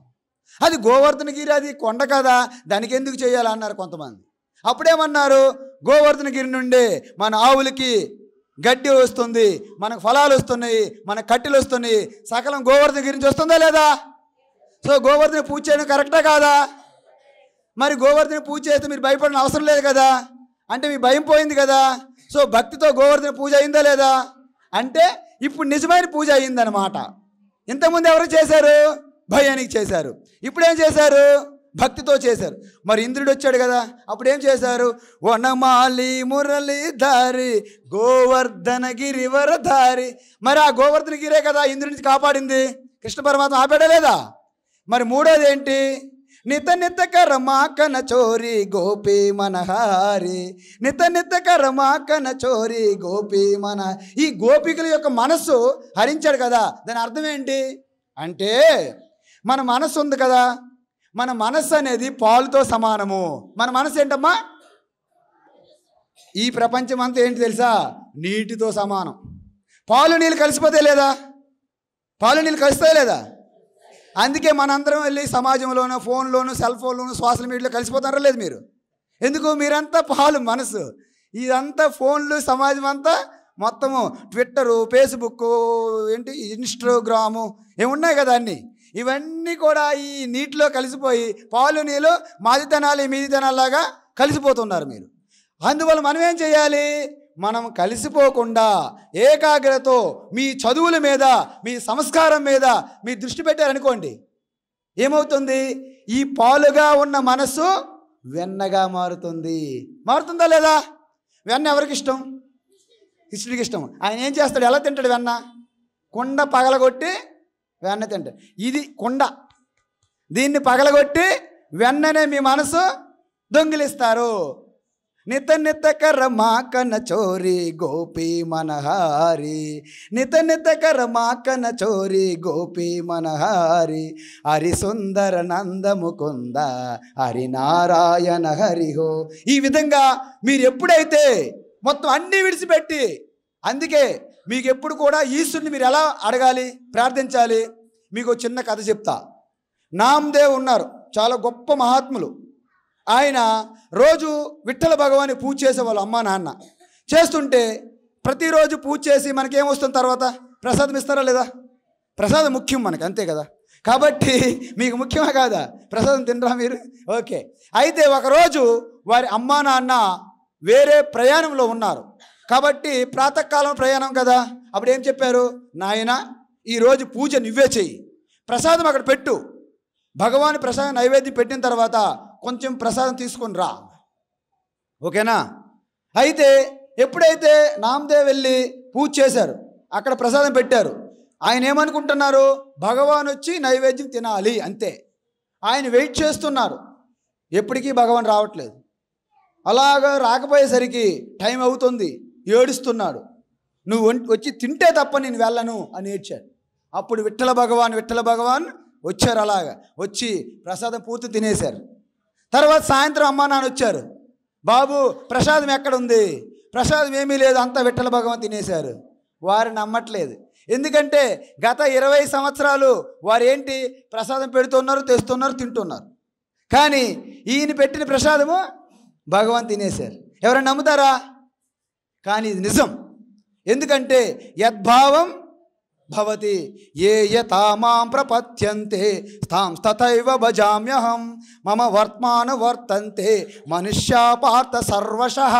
అది గోవర్ధనగిరి, అది కొండ కదా, దానికి ఎందుకు చేయాలి అన్నారు కొంతమంది. అప్పుడేమన్నారు? గోవర్ధనగిరి నుండి మన ఆవులకి గడ్డి వస్తుంది, మనకు ఫలాలు వస్తున్నాయి, మనకు కట్టెలు వస్తున్నాయి, సకలం గోవర్ధనగిరి నుంచి వస్తుందా లేదా? సో గోవర్ధన పూజ చేయడం కరెక్టా కాదా? మరి గోవర్ధన పూజ చేస్తే మీరు భయపడిన అవసరం లేదు కదా, అంటే మీ భయం పోయింది కదా. సో భక్తితో గోవర్ధన పూజ అయిందా లేదా అంటే ఇప్పుడు నిజమైన పూజ అయిందనమాట. ఇంతకుముందు ఎవరు చేశారు? భయానికి చేశారు. ఇప్పుడు ఏం చేశారు? భక్తితో చేశారు. మరి ఇంద్రుడు వచ్చాడు కదా, అప్పుడు ఏం చేశారు? వనమాలి మురళీధారి గోవర్ధన గిరివరధారి. మరి ఆ గోవర్ధన గిరే కదా ఇంద్రుడి నుంచి కాపాడింది. కృష్ణ పరమాత్మ ఆపాడా లేదా? మరి మూడోది ఏంటి? నిత నిత కరమాకన చోరి గోపీ మనహారి, నిత నిత కరమాకన చోరి గోపీ మన. ఈ గోపికల యొక్క మనస్సు హరించాడు కదా. దాని అర్థం ఏంటి అంటే, మన మనస్సు ఉంది కదా, మన మనస్సు అనేది పాలుతో సమానము. మన మనస్సు ఏంటమ్మా? ఈ ప్రపంచం అంతా ఏంటి తెలుసా? నీటితో సమానం. పాలు నీళ్ళు కలిసిపోతే లేదా? పాలు నీళ్ళు కలుస్తాయి లేదా? అందుకే మనందరం వెళ్ళి సమాజంలోనూ, ఫోన్లోను, సెల్ ఫోన్లోను, సోషల్ మీడియాలో కలిసిపోతారా లేదు మీరు? ఎందుకు? మీరంతా పాలు, మనసు. ఇదంతా ఫోన్లు, సమాజం అంతా మొత్తము ట్విట్టరు, ఫేస్బుక్, ఏంటి ఇన్స్టాగ్రాము ఏమున్నాయి కదా అన్నీ. ఇవన్నీ కూడా ఈ నీటిలో కలిసిపోయి పాలు నీళ్ళు మాది తినాలి మీది తినాలాగా కలిసిపోతున్నారు మీరు. అందువల్ల మనం ఏం చేయాలి? మనం కలిసిపోకుండా ఏకాగ్రతతో మీ చదువుల మీద, మీ సంస్కారం మీద మీ దృష్టి పెట్టారనుకోండి, ఏమవుతుంది? ఈ పాలుగా ఉన్న మనస్సు వెన్నగా మారుతుంది. మారుతుందా లేదా? వెన్న ఎవరికి ఇష్టం? కృష్ణుడికి ఇష్టం. ఆయన ఏం చేస్తాడు? ఎలా తింటాడు వెన్న? కుండ పగలగొట్టి వెన్న తింటాడు. ఇది కుండ, దీన్ని పగలగొట్టి వెన్ననే మీ మనసు దొంగిలిస్తారు. నిత నిత కరమాకన చోరి గోపీ మనహారి, నిత నిత కరమాకన చోరి గోపీ మనహారి, హరి సుందర నందముకుంద హరి నారాయణ హరిహో. ఈ విధంగా మీరు ఎప్పుడైతే మొత్తం అన్నీ విడిచిపెట్టి, అందుకే మీకు ఎప్పుడు కూడా ఈశ్వరుని మీరు ఎలా అడగాలి, ప్రార్థించాలి? మీకు చిన్న కథ చెప్తా. నామదేవ్ ఉన్నారు, చాలా గొప్ప మహాత్ములు. ఆయన రోజు విఠ్ఠల భగవాన్ని పూజ చేసేవాళ్ళు. అమ్మ నాన్న చేస్తుంటే ప్రతిరోజు పూజ చేసి మనకేమొస్తుంది తర్వాత? ప్రసాదం ఇస్తారా లేదా? ప్రసాదం ముఖ్యం మనకి, అంతే కదా. కాబట్టి మీకు ముఖ్యమా కాదా? ప్రసాదం తినరా మీరు? ఓకే. అయితే ఒకరోజు వారి అమ్మా నాన్న వేరే ప్రయాణంలో ఉన్నారు కాబట్టి ప్రాతకాలం ప్రయాణం కదా. అప్పుడు ఏం చెప్పారు? నాయన ఈరోజు పూజ నువ్వే చెయ్యి, ప్రసాదం అక్కడ పెట్టు, భగవాన్ ప్రసాదం నైవేద్యం పెట్టిన తర్వాత కొంచెం ప్రసాదం తీసుకొని రా, ఓకేనా? అయితే ఎప్పుడైతే నామదేవ్ వెళ్ళి పూజ చేశారు, అక్కడ ప్రసాదం పెట్టారు, ఆయన ఏమనుకుంటున్నారు? భగవాన్ వచ్చి నైవేద్యం తినాలి, అంతే. ఆయన వెయిట్ చేస్తున్నారు, ఎప్పటికీ భగవాన్ రావట్లేదు. అలాగా రాకపోయేసరికి టైం అవుతుంది, ఏడుస్తున్నాడు. నువ్వు వచ్చి తింటే తప్ప నేను వెళ్ళను అని ఏడ్చాడు. అప్పుడు విఠల భగవాన్ వచ్చారు. అలాగా వచ్చి ప్రసాదం పూర్తి తినేశారు. తర్వాత సాయంత్రం అమ్మా నాన్న వచ్చారు. బాబు ప్రసాదం ఎక్కడుంది? ప్రసాదం ఏమీ లేదు, అంతా విఠల భగవాన్ తినేశారు. వారు నమ్మట్లేదు. ఎందుకంటే గత 20 సంవత్సరాలు వారు ఏంటి ప్రసాదం పెడుతున్నారు, తెస్తున్నారు, తింటున్నారు. కానీ ఈయన పెట్టిన ప్రసాదము భగవాన్ తినేశారు. ఎవరైనా నమ్ముతారా? కానీ ఇది నిజం. ఎందుకంటే యద్భావం భవతి ఏ యతామాం ప్రపద్యంతే తాం తథైవ భజామ్యహం మమ వర్త్మాన వర్తంతే మనుష్యా పార్థ సర్వశః.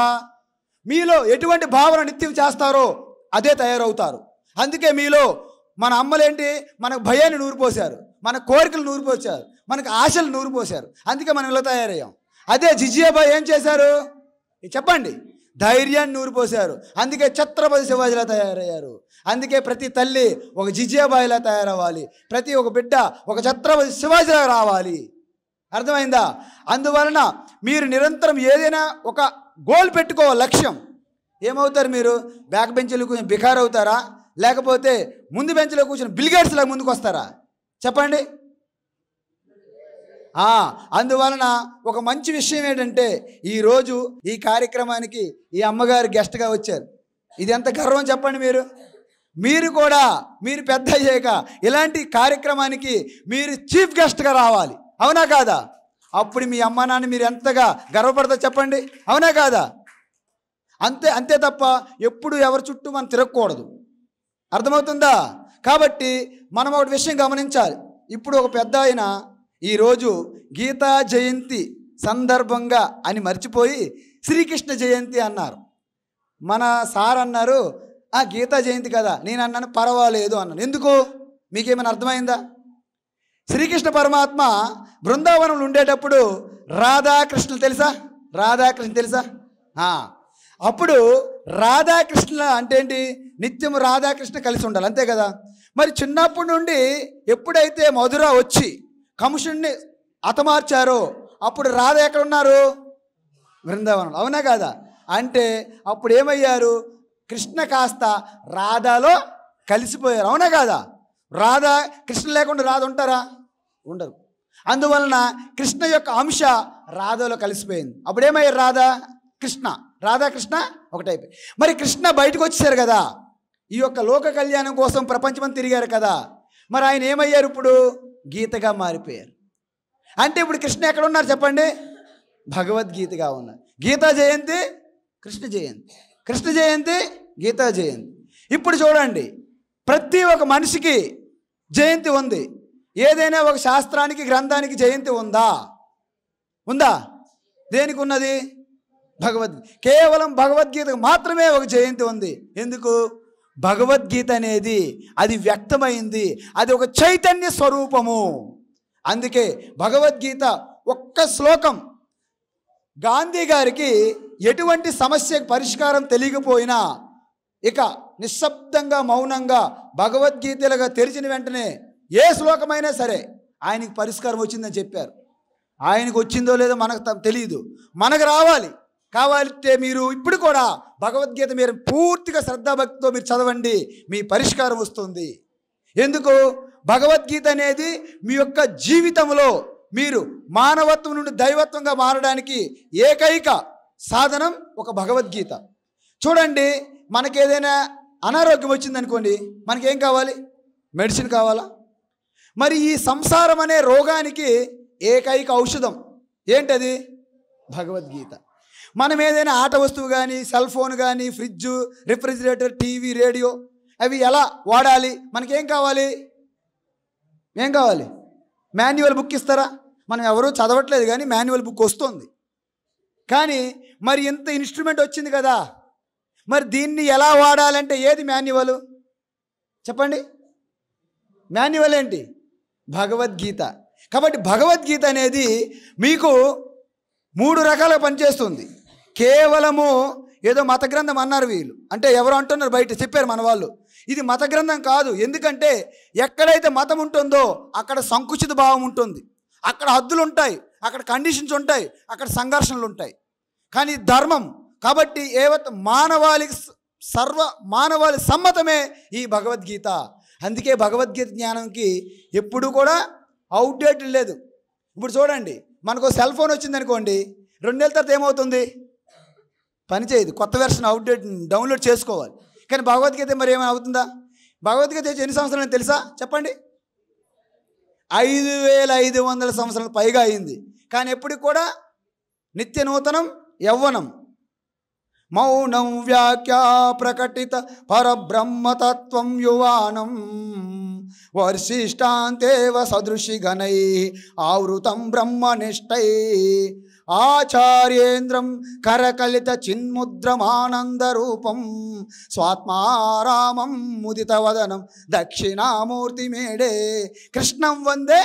మీలో ఎటువంటి భావన నిత్యం చేస్తారో అదే తయారవుతారు. అందుకే మీలో మన అమ్మలేంటి మనకు భయాన్ని నూరిపోశారు, మన కోరికలు నూరిపోశారు, మనకు ఆశలు నూరిపోశారు. అందుకే మనం ఇలా తయారయ్యాం. అదే జిజియాబాయి ఏం చేశారు చెప్పండి? ధైర్యాన్ని నూరిపోశారు. అందుకే ఛత్రపతి శివాజీలా తయారయ్యారు. అందుకే ప్రతి తల్లి ఒక జిజియాబాయిలా తయారవ్వాలి, ప్రతి ఒక బిడ్డ ఒక ఛత్రపతి శివాజీలా రావాలి. అర్థమైందా? అందువలన మీరు నిరంతరం ఏదైనా ఒక గోల్ పెట్టుకోవాలి, లక్ష్యం. ఏమవుతారు మీరు? బ్యాక్ బెంచ్లో కూర్చొని బికార్ అవుతారా, లేకపోతే ముందు బెంచ్లో కూర్చొని బిల్గేట్స్ లాగా ముందుకు వస్తారా? చెప్పండి. అందువలన ఒక మంచి విషయం ఏంటంటే ఈరోజు ఈ కార్యక్రమానికి ఈ అమ్మగారు గెస్ట్గా వచ్చారు. ఇది ఎంత గర్వం చెప్పండి. మీరు కూడా మీరు పెద్ద అయ్యాక ఇలాంటి కార్యక్రమానికి మీరు చీఫ్ గెస్ట్గా రావాలి. అవునా కాదా? అప్పుడు మీ అమ్మ నాన్న మీరు ఎంతగా గర్వపడతారు చెప్పండి. అవునా కాదా? అంతే తప్ప ఎప్పుడు ఎవరి చుట్టూ మనం తిరగకూడదు. అర్థమవుతుందా? కాబట్టి మనం ఒకటి విషయం గమనించాలి. ఇప్పుడు ఒక పెద్ద ఆయన ఈరోజు గీతా జయంతి సందర్భంగా అని మర్చిపోయి శ్రీకృష్ణ జయంతి అన్నారు. మన సార్ అన్నారు గీతా జయంతి కదా. నేను అన్నాను పర్వాలేదు అన్నాను. ఎందుకు? మీకేమైనా అర్థమైందా? శ్రీకృష్ణ పరమాత్మ బృందావనంలో ఉండేటప్పుడు రాధాకృష్ణులు తెలుసా? అప్పుడు రాధాకృష్ణ అంటే ఏంటి? నిత్యము రాధాకృష్ణ కలిసి ఉండాలి, అంతే కదా. మరి చిన్నప్పటి నుండి ఎప్పుడైతే మధుర వచ్చి కంసుడిని హతమార్చారో అప్పుడు రాధ ఎక్కడున్నారు? బృందావనంలో. అవునా కాదా? అంటే అప్పుడు ఏమయ్యారు? కృష్ణ కాస్త రాధాలో కలిసిపోయారు. అవునా కాదా? రాధా కృష్ణ లేకుండా రాధ ఉంటారా? ఉండరు. అందువలన కృష్ణ యొక్క అంశ రాధలో కలిసిపోయింది. అప్పుడు ఏమయ్యారు? రాధాకృష్ణ ఒకటైపోయి. మరి కృష్ణ బయటకు వచ్చేసారు కదా, ఈ యొక్క లోక కళ్యాణం కోసం ప్రపంచమంతా తిరిగారు కదా. మరి ఆయన ఏమయ్యారు? ఇప్పుడు గీతగా మారిపోయారు. అంటే ఇప్పుడు కృష్ణ ఎక్కడ ఉన్నారు చెప్పండి? భగవద్గీతగా ఉన్నారు. గీతా జయంతి కృష్ణ జయంతి గీతా జయంతి. ఇప్పుడు చూడండి, ప్రతి ఒక్క మనిషికి జయంతి ఉంది. ఏదైనా ఒక శాస్త్రానికి గ్రంథానికి జయంతి ఉందా? దేనికి ఉన్నది? భగవద్గీత. కేవలం భగవద్గీతకు మాత్రమే ఒక జయంతి ఉంది. ఎందుకు? భగవద్గీత అనేది అది వ్యక్తమైంది, అది ఒక చైతన్య స్వరూపము. అందుకే భగవద్గీత ఒక్క శ్లోకం గాంధీ గారికి ఎటువంటి సమస్యకు పరిష్కారం తెలియకపోయినా ఇక నిశ్శబ్దంగా మౌనంగా భగవద్గీతలుగా తెరిచిన వెంటనే ఏ శ్లోకమైనా సరే ఆయనకి పరిష్కారం వచ్చిందని చెప్పారు. ఆయనకు వచ్చిందో లేదో మనకు తెలియదు, మనకు కావాలంటే మీరు ఇప్పుడు కూడా భగవద్గీత మీరు పూర్తిగా శ్రద్ధాభక్తితో మీరు చదవండి, మీ పరిష్కారం వస్తుంది. ఎందుకు? భగవద్గీత అనేది మీ యొక్క జీవితంలో మీరు మానవత్వం నుండి దైవత్వంగా మారడానికి ఏకైక సాధనం ఒక భగవద్గీత. చూడండి, మనకేదైనా అనారోగ్యం వచ్చిందనుకోండి, మనకేం కావాలి? మెడిసిన్ కావాలా? మరి ఈ సంసారం అనే రోగానికి ఏకైక ఔషధం ఏంటది? భగవద్గీత. మనం ఏదైనా ఆట వస్తువు కానీ, సెల్ ఫోన్ కానీ, ఫ్రిడ్జ్, రిఫ్రిజిరేటర్, టీవీ, రేడియో అవి ఎలా వాడాలి? మనకేం కావాలి? మాన్యువల్ బుక్ ఇస్తారా? మనం ఎవరూ చదవట్లేదు కానీ మాన్యువల్ బుక్ వస్తుంది. కానీ మరి ఇంత ఇన్స్ట్రుమెంట్ వచ్చింది కదా, మరి దీన్ని ఎలా వాడాలంటే ఏది మాన్యువల్ చెప్పండి? మాన్యువల్ ఏంటి? భగవద్గీత. కాబట్టి భగవద్గీత అనేది మీకు 3 రకాలుగా పనిచేస్తుంది. కేవలము ఏదో మత గ్రంథం అన్నారు వీళ్ళు, అంటే ఎవరు అంటున్నారు బయట చెప్పారు మన వాళ్ళు, ఇది మత గ్రంథం కాదు. ఎందుకంటే ఎక్కడైతే మతం ఉంటుందో అక్కడ సంకుచిత భావం ఉంటుంది, అక్కడ హద్దులు ఉంటాయి, అక్కడ కండిషన్స్ ఉంటాయి, అక్కడ సంఘర్షణలు ఉంటాయి. కానీ ధర్మం కాబట్టి మానవాళికి సర్వ మానవాళి సమ్మతమే ఈ భగవద్గీత. అందుకే భగవద్గీత జ్ఞానంకి ఎప్పుడు కూడా అవుట్డేట్ లేదు. ఇప్పుడు చూడండి, మనకు సెల్ ఫోన్ వచ్చిందనుకోండి, 2 నెలల తర్వాత ఏమవుతుంది? పనిచేయదు, కొత్త వెర్షన్ అవుట్డేట్ డౌన్లోడ్ చేసుకోవాలి. కానీ భగవద్గీత మరి ఏమైనా అవుతుందా? భగవద్గీత ఎన్ని సంవత్సరాలు తెలుసా చెప్పండి? 5500 సంవత్సరాలు పైగా అయింది. కానీ ఎప్పటికి కూడా నిత్య నూతనం, యవ్వనం. మౌనం వ్యాఖ్యా ప్రకటిత పరబ్రహ్మతత్వం యువానం వర్షిష్టాంతేవ సదృశి గణై ఆవృతం బ్రహ్మనిష్టై ఆచార్యేంద్రం కరకలిత చిన్ముద్రమానందరూపం స్వాత్మారామం ముదితవదనం దక్షిణామూర్తి మేడే కృష్ణం వందే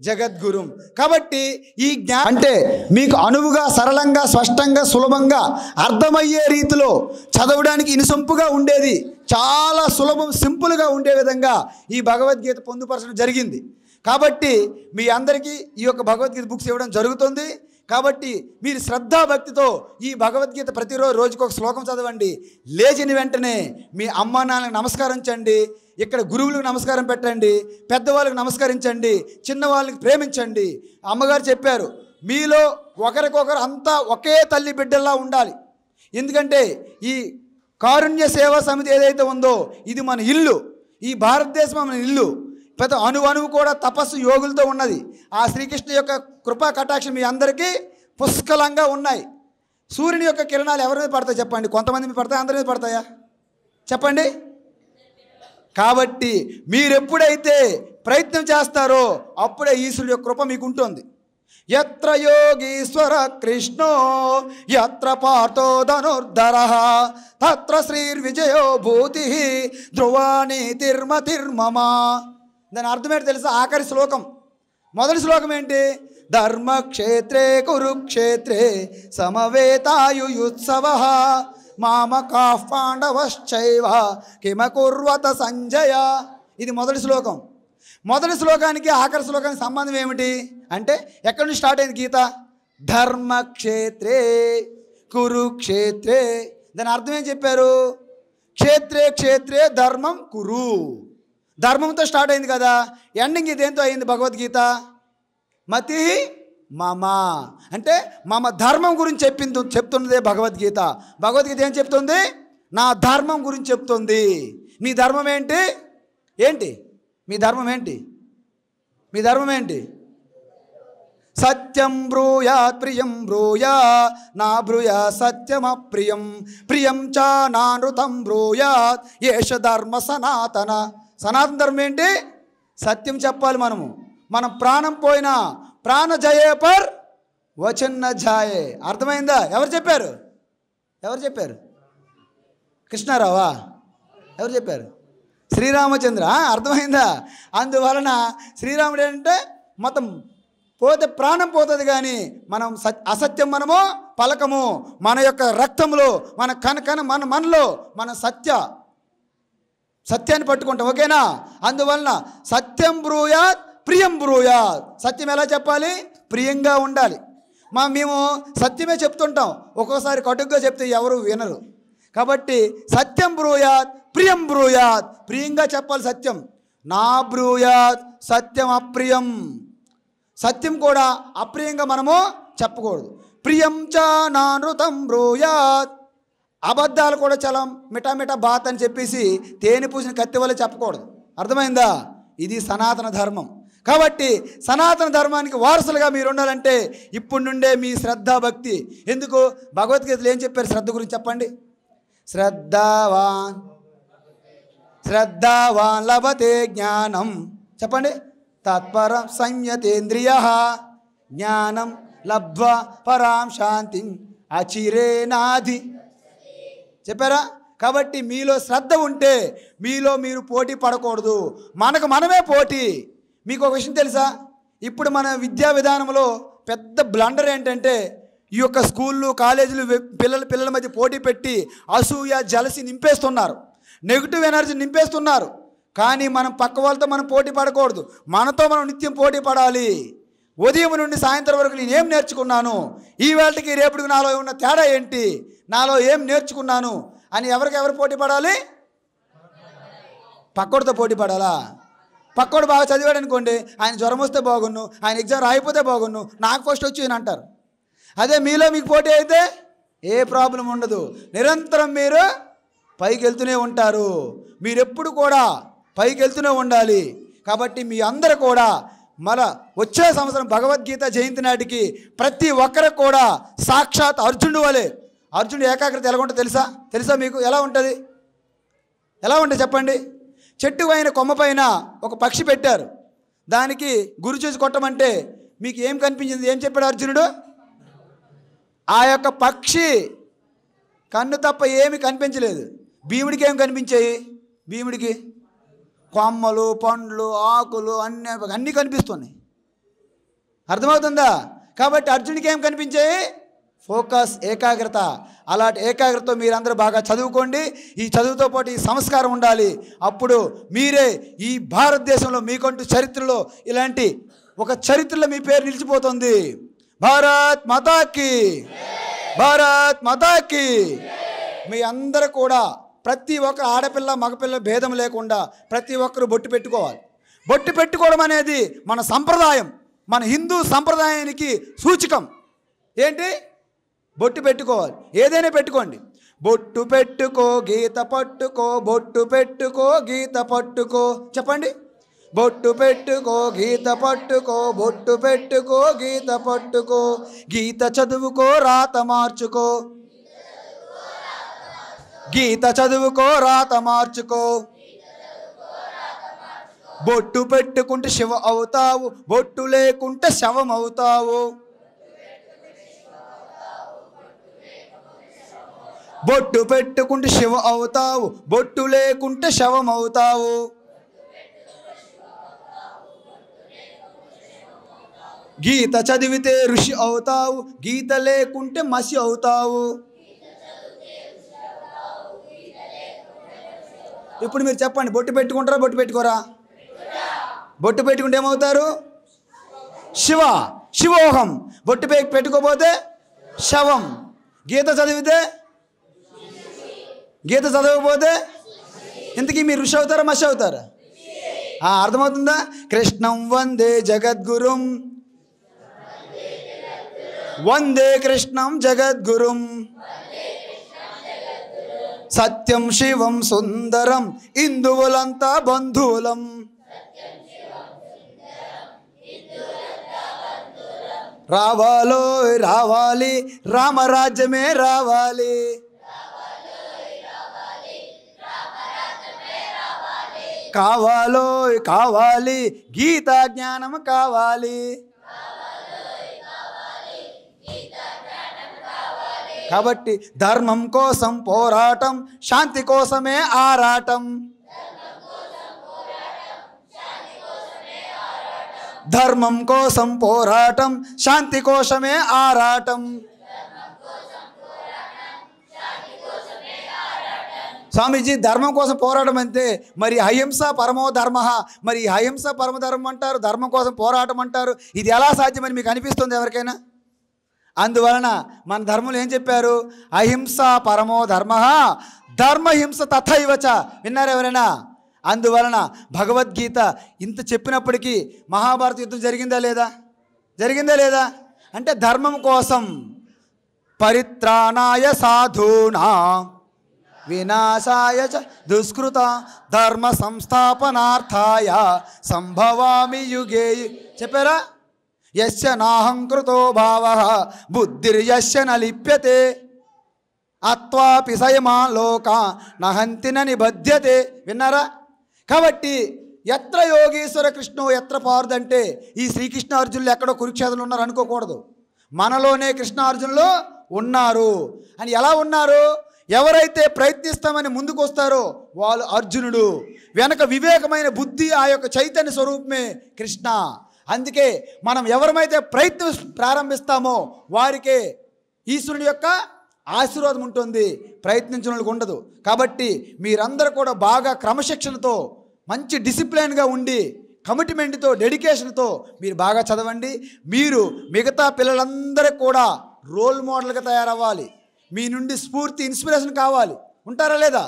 జగద్గురుం. కాబట్టి ఈ జ్ఞానం అంటే మీకు అనువుగా, సరళంగా, స్పష్టంగా, సులభంగా అర్థమయ్యే రీతిలో చదవడానికి ఇనుసొంపుగా ఉండేది, చాలా సులభం, సింపుల్గా ఉండే విధంగా ఈ భగవద్గీత పొందుపరచడం జరిగింది. కాబట్టి మీ అందరికీ ఈ యొక్క భగవద్గీత బుక్స్ ఇవ్వడం జరుగుతుంది. కాబట్టి మీరు శ్రద్ధాభక్తితో ఈ భగవద్గీత ప్రతిరోజు రోజుకొక శ్లోకం చదవండి. లేచిన వెంటనే మీ అమ్మా నాన్నలకు నమస్కరించండి, ఇక్కడ గురువులకు నమస్కారం పెట్టండి, పెద్దవాళ్ళకి నమస్కరించండి, చిన్నవాళ్ళకి ప్రేమించండి. అమ్మగారు చెప్పారు, మీలో ఒకరికొకరు అంతా ఒకే తల్లి బిడ్డల్లా ఉండాలి. ఎందుకంటే ఈ కారుణ్య సేవా సమితి ఏదైతే ఉందో ఇది మన ఇల్లు, ఈ భారతదేశం మన ఇల్లు. ప్రతి అణువు కూడా తపస్సు యోగులతో ఉన్నది. ఆ శ్రీకృష్ణ యొక్క కృపా కటాక్షం మీ అందరికీ పుష్కలంగా ఉన్నాయి. సూర్యుని యొక్క కిరణాలు ఎవరి మీద పడతాయి చెప్పండి? కొంతమంది మీద పడతాయి, అందరి మీద పడతాయా చెప్పండి? కాబట్టి మీరెప్పుడైతే ప్రయత్నం చేస్తారో అప్పుడే ఈశ్వరుడు యొక్క కృప మీకు ఉంటుంది. యత్ర యోగీశ్వర కృష్ణో యత్ర పార్థో ధనుర్ధరః తత్ర శ్రీర్విజయో భూతి ధ్రువాణి తిర్మతిర్మమ. దాని అర్థం ఏంటి తెలుసా? ఆఖరి శ్లోకం, మొదటి శ్లోకం ఏంటి? ధర్మక్షేత్రే కురుక్షేత్రే సమవేతాయుయుత్సవః మామకాః పాండవశ్చైవ కిమకుర్వత సంజయ. ఇది మొదటి శ్లోకం. మొదటి శ్లోకానికి ఆఖరి శ్లోకానికి సంబంధం ఏమిటి అంటే, ఎక్కడి నుంచి స్టార్ట్ అయింది గీత? ధర్మక్షేత్రే కురుక్షేత్రే. దాని అర్థం ఏం చెప్పారు? క్షేత్రే క్షేత్రే ధర్మం కురు. ధర్మంతో స్టార్ట్ అయింది కదా, ఎండింగ్ ఇదేంతో అయింది భగవద్గీత? మతి మమ అంటే మమ ధర్మం గురించి చెప్తున్నదే భగవద్గీత. భగవద్గీత ఏం చెప్తుంది? నా ధర్మం గురించి చెప్తుంది. మీ ధర్మం ఏంటి? ఏంటి మీ ధర్మం ఏంటి? మీ ధర్మం ఏంటి? సత్యం బ్రూయాత్ ప్రియం బ్రూయాత్ నా బ్రూయా సత్యమప్రియం ప్రియం చ నానృతం బ్రూయాత్ ఏష ధర్మ సనాతన. సనాతన ధర్మం ఏంటి? సత్యం చెప్పాలి. మనం ప్రాణం పోయినా ప్రాణ జయే పర్ వచన్ న జాయే. అర్థమైందా? ఎవరు చెప్పారు? ఎవరు చెప్పారు? కృష్ణారావా? ఎవరు చెప్పారు? శ్రీరామచంద్ర. అర్థమైందా? అందువలన శ్రీరాముడు ఏంటంటే మొత్తం పోతే ప్రాణం పోతుంది, కానీ మనం అసత్యం మనము పలకము. మన యొక్క రక్తంలో మన మనలో మన సత్యాన్ని పట్టుకుంటాం. ఓకేనా? అందువలన సత్యం బ్రూయాత్ ప్రియం బ్రూయాత్. సత్యం ఎలా చెప్పాలి? ప్రియంగా ఉండాలి. మేము సత్యమే చెప్తుంటాం, ఒక్కోసారి కటుగ్గా చెప్తే ఎవరు వినరు. కాబట్టి సత్యం బ్రూయాత్ ప్రియం బ్రూయాత్, ప్రియంగా చెప్పాలి సత్యం. నా బ్రూయాత్ సత్యం అప్రియం. సత్యం కూడా అప్రియంగా మనము చెప్పకూడదు. ప్రియం చ నానృతం బ్రూయాత్. అబద్ధాలు కూడా చాలా మిఠామిఠా బాత్ అని చెప్పేసి తేనె పూసిన కత్తి వల్ల చెప్పకూడదు. అర్థమైందా? ఇది సనాతన ధర్మం. కాబట్టి సనాతన ధర్మానికి వారసులుగా మీరు ఉండాలంటే ఇప్పటి నుండే మీ శ్రద్ధాభక్తి. ఎందుకు? భగవద్గీతలో ఏం చెప్పారు శ్రద్ధ గురించి చెప్పండి? శ్రద్ధావాన్ లభతే జ్ఞానం. చెప్పండి. తత్పరం సంయతేంద్రియ జ్ఞానం లబ్ధ్వా పరాం శాంతిం అచిరేనాధి. చెప్పారా? కాబట్టి మీలో శ్రద్ధ ఉంటే మీలో మీరు పోటీ పడకూడదు, మనకు మనమే పోటీ. మీకు ఒక విషయం తెలుసా? ఇప్పుడు మన విద్యా విధానంలో పెద్ద బ్లండర్ ఏంటంటే, ఈ యొక్క స్కూళ్ళు కాలేజీలు పిల్లల మధ్య పోటీ పెట్టి అసూయ జలసి నింపేస్తున్నారు, నెగిటివ్ ఎనర్జీ నింపేస్తున్నారు. కానీ మనం పక్క వాళ్ళతో మనం పోటీ పడకూడదు, మనతో మనం నిత్యం పోటీ పడాలి. ఉదయం నుండి సాయంత్రం వరకు నేను ఏం నేర్చుకున్నాను, ఈ వేళకి రేపటికి నాలో ఉన్న తేడా ఏంటి, నాలో ఏం నేర్చుకున్నాను అని ఎవరు పోటీ పడాలి? పక్కోడితో పోటీ పడాలా? పక్కోడు బాగా చదివాడు అనుకోండి, ఆయన జ్వరం వస్తే బాగున్ను, ఆయన ఎగ్జామ్ రాయిపోతే బాగున్ను, నాకు ఫస్ట్ వచ్చి అని అంటారు. అదే మీలో మీకు పోటీ అయితే ఏ ప్రాబ్లం ఉండదు, నిరంతరం మీరు పైకి వెళ్తూనే ఉంటారు. మీరెప్పుడు కూడా పైకి వెళ్తూనే ఉండాలి. కాబట్టి మీ అందరూ కూడా మన వచ్చే సంవత్సరం భగవద్గీత జయంతి నాటికి ప్రతి ఒక్కరికి కూడా సాక్షాత్ అర్జునుడు వలె, అర్జునుడు ఏకాగ్రత ఎలా ఉంటుందో తెలుసా మీకు? ఎలా ఉంటుంది చెప్పండి. చెట్టు పైన కొమ్మ పైన ఒక పక్షి పెట్టారు, దానికి గురి చూసి కొట్టమంటే మీకు ఏం కనిపించింది? ఏం చెప్పాడు అర్జునుడు? ఆ యొక్క పక్షి కన్ను తప్ప ఏమి కనిపించలేదు. భీముడికి ఏం కనిపించాయి? భీముడికి కొమ్మలు, పండ్లు, ఆకులు అన్నీ కనిపిస్తున్నాయి. అర్థమవుతుందా? కాబట్టి అర్జునుడికి ఏం కనిపించాయి? ఫోకస్, ఏకాగ్రత. అలాంటి ఏకాగ్రతతో మీరందరూ బాగా చదువుకోండి. ఈ చదువుతో పాటు ఈ సంస్కారం ఉండాలి. అప్పుడు మీరే ఈ భారతదేశంలో మీకంటూ చరిత్రలో ఇలాంటి ఒక చరిత్రలో మీ పేరు నిలిచిపోతుంది. భారత్ మాతాకి, భారత్ మాతాకి. మీ అందరూ కూడా ప్రతి ఒక్క ఆడపిల్ల మగపిల్ల భేదం లేకుండా ప్రతి ఒక్కరు బొట్టు పెట్టుకోవాలి. బొట్టు పెట్టుకోవడం అనేది మన సంప్రదాయం, మన హిందూ సంప్రదాయానికి సూచకం. ఏంటి? బొట్టు పెట్టుకోవాలి. ఏదైనా పెట్టుకోండి. బొట్టు పెట్టుకో గీత పట్టుకో, బొట్టు పెట్టుకో గీత పట్టుకో. చెప్పండి. బొట్టు పెట్టుకో గీత పట్టుకో, బొట్టు పెట్టుకో గీత పట్టుకో. గీత చదువుకో రాత మార్చుకో, గీత చదువుకో రాత మార్చుకో. బొట్టు పెట్టుకుంటే శివ అవుతావు, బొట్టు లేకుంటే శవం అవుతావు. బొట్టు పెట్టుకుంటే శివ అవుతావు, బొట్టు లేకుంటే శవం అవుతావు. గీత చదివితే ఋషి అవుతావు, గీత లేకుంటే మసి అవుతావు. ఇప్పుడు మీరు చెప్పండి, బొట్టు పెట్టుకుంటారా బొట్టు పెట్టుకోరా? బొట్టు పెట్టుకుంటే ఏమవుతారు? శివోహం. బొట్టు పెట్టుకోపోతే శవం. గీత చదవకపోతే ఇంతకీ మీరు ఋషి అవుతారా మసి అవుతారా? అర్థమవుతుందా? కృష్ణం వందే జగద్గురుం, వందే కృష్ణం జగద్గురుం, సత్యం శివం సుందరం, హిందువులంతా బంధువులం. రావాలో రావాలి, రామరాజ్యమే రావాలి. కావాలో కావాలి, గీతా జ్ఞానం కావాలి. కాబట్టి ధర్మం కోసం పోరాటం, శాంతి కోసమే ఆరాటం. ధర్మం కోసం పోరాటం, శాంతి కోసమే ఆరాటం. స్వామీజీ, ధర్మం కోసం పోరాటం అంతే, మరి అహింస పరమో ధర్మ, మరి అహింస పరమధర్మం అంటారు, ధర్మం కోసం పోరాటం అంటారు. ఇది ఎలా సాధ్యమని మీకు అనిపిస్తుంది ఎవరికైనా? అందువలన మన ధర్మంలో ఏం చెప్పారు? అహింస పరమో ధర్మ, ధర్మహింస తథైవచ. విన్నారు ఎవరైనా? అందువలన భగవద్గీత ఇంత చెప్పినప్పటికీ మహాభారత యుద్ధం జరిగిందా లేదా? అంటే ధర్మం కోసం. పరిత్రాణాయ సాధూనా వినాశాయ చ దుష్కృత ధర్మ సంస్థాపనార్థాయ సంభవామి యుగే. చెప్పారా? యస్య నాహంకృతో భావః బుద్ధిర్యస్య న లిప్యతే అత్వాపి సయమా లోకా నహంతి న నిబధ్యతే. విన్నారా? కాబట్టి ఎత్ర యోగేశ్వర కృష్ణో ఎత్ర పారుదంటే ఈ శ్రీకృష్ణ అర్జునులు ఎక్కడో కురుక్షేత్రంలో ఉన్నారు అనుకోకూడదు. మనలోనే కృష్ణ అర్జునులు ఉన్నారు. అని ఎలా ఉన్నారు? ఎవరైతే ప్రయత్నిస్తామని ముందుకు వస్తారో వాళ్ళు అర్జునుడు. వెనక వివేకమైన బుద్ధి ఆ యొక్క చైతన్య స్వరూపమే కృష్ణ. అందుకే మనం ఎవరమైతే ప్రయత్నం ప్రారంభిస్తామో వారికే ఈశ్వరుని యొక్క ఆశీర్వాదం ఉంటుంది, ప్రయత్నించిన వాళ్ళకి ఉండదు. కాబట్టి మీరందరూ కూడా బాగా క్రమశిక్షణతో, మంచి డిసిప్లిన్గా ఉండి, కమిట్మెంట్తో, డెడికేషన్తో మీరు బాగా చదవండి. మీరు మిగతా పిల్లలందరికీ కూడా రోల్ మోడల్గా తయారవ్వాలి. మీ నుండి స్ఫూర్తి, ఇన్స్పిరేషన్ కావాలి. ఉంటారా లేదా?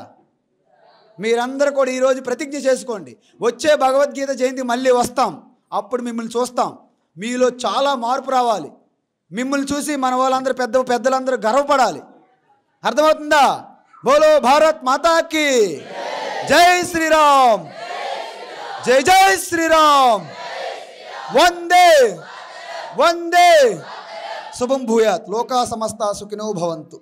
మీరందరూ కూడా ఈరోజు ప్రతిజ్ఞ చేసుకోండి. వచ్చే భగవద్గీత జయంతి మళ్ళీ వస్తాం, అప్పుడు మిమ్మల్ని చూస్తాం. మీలో చాలా మార్పు రావాలి. మిమ్మల్ని చూసి మన వాళ్ళందరూ పెద్దలందరూ గర్వపడాలి. అర్థమవుతుందా? బోలో భారత్ మాతాకి జై శ్రీరామ్, జై జై శ్రీరామ్, వందే వందే. శుభం భూయాత్. లోకా సమస్త సుఖినో భవంతు.